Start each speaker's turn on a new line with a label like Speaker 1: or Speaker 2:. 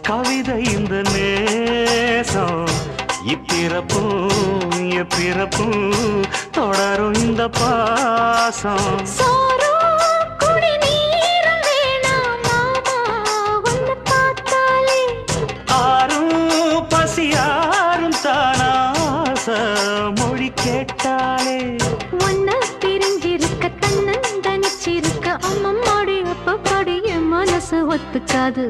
Speaker 1: கவிதை இந்த நேசம் இப்பிறப்பும் எப்பிறப்பும் தொடரும் இந்த பாசம் ஆரும் பசியாரும் தானாச மொழி கேட்டாலே
Speaker 2: ஒன்ன பிரிஞ்சிருக்க தன்னந்தனிச்சிருக்க அம்மம்மாடி அப்ப படி என் மனசு ஒத்துக்காது